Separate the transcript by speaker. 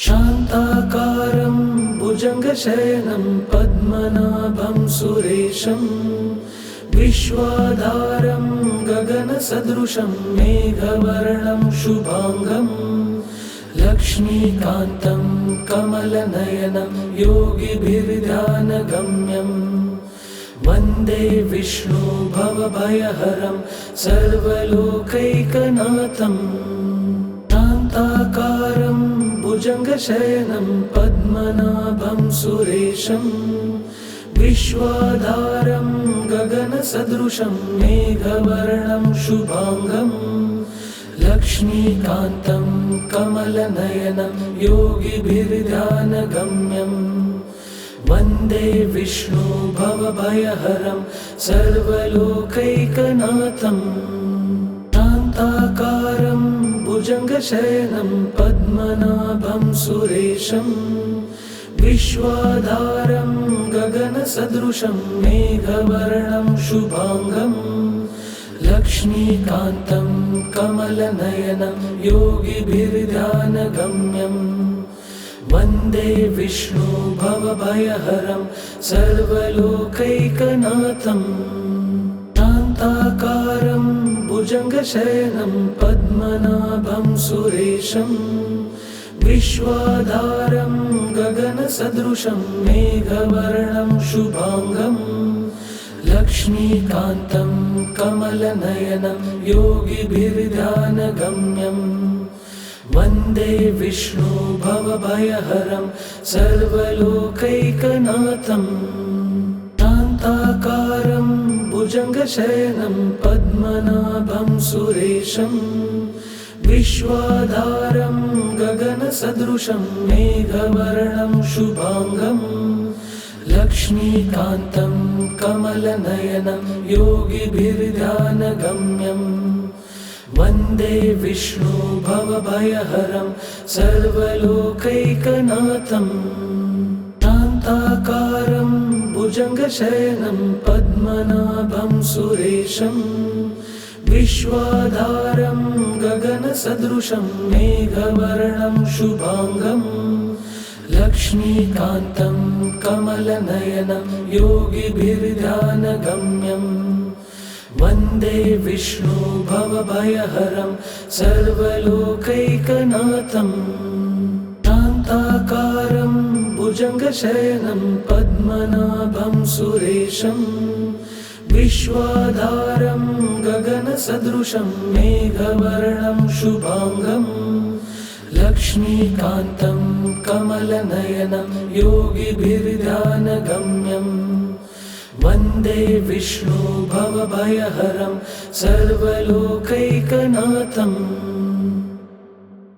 Speaker 1: शान्ताकारं भुजङ्गशयनं पद्मनाभं सुरेशं विश्वाधारं गगनसदृशं मेघवर्णं शुभांगं लक्ष्मीकान्तं कमलनयनं योगिभिर्ध्यानगम्यं वन्दे विष्णु भवभयहरं सर्वलोकैकनाथम्। शान्ताकारं भुजङ्गशयनं पद्मनाभं सुरेशं विश्वाधारं गगनसदृशं मेघवर्णं शुभांगं लक्ष्मीकान्तं कमलनयनं योगिभिर्ध्यानगम्यं वन्दे विष्णु भवभयहरं सर्वलोकैकनाथम्। शान्ताकारं भुजङ्गशयनं पद्मनाभं सुरेशं विश्वाधारं गगनसदृशं मेघवर्णं शुभांगं लक्ष्मीकान्तं कमलनयनं योगिभिर्ध्यानगम्यं वन्दे विष्णु भवभयहरं सर्वलोकैकनाथम्। शान्ताकारं भुजङ्गशयनं पद्मनाभं सुरेशं विश्वाधारं गगनसदृशं मेघवर्णं शुभांगं लक्ष्मीकान्तं कमलनयनं योगिभिर्ध्यानगम्यं वन्दे विष्णु भवभयहरं सर्वलोकैकनाथम्। शान्ताकारं भुजङ्गशयनं पद्मनाभं सुरेशं विश्वाधारं गगनसदृशं मेघवर्णं शुभांगं लक्ष्मीकान्तं कमलनयनं योगिभिर्ध्यानगम्यं वन्दे विष्णु भवभयहरं सर्वलोकैकनाथम्। शान्ताकारं भुजङ्गशयनं पद्मनाभं सुरेशं विश्वाधारं गगनसदृशं मेघवर्णं शुभांगं लक्ष्मीकान्तं कमलनयनं योगिभिर्ध्यानगम्यं वन्दे विष्णु भवभयहरं सर्वलोकैकनाथम्। शान्ताकारं भुजङ्गशयनं पद्मनाभं सुरेशं विश्वाधारं गगनसदृशं मेघवर्णं शुभांगं लक्ष्मीकान्तं कमलनयनं योगिभिर्ध्यानगम्यं वन्दे विष्णु भवभयहरं सर्वलोकैकनाथम्।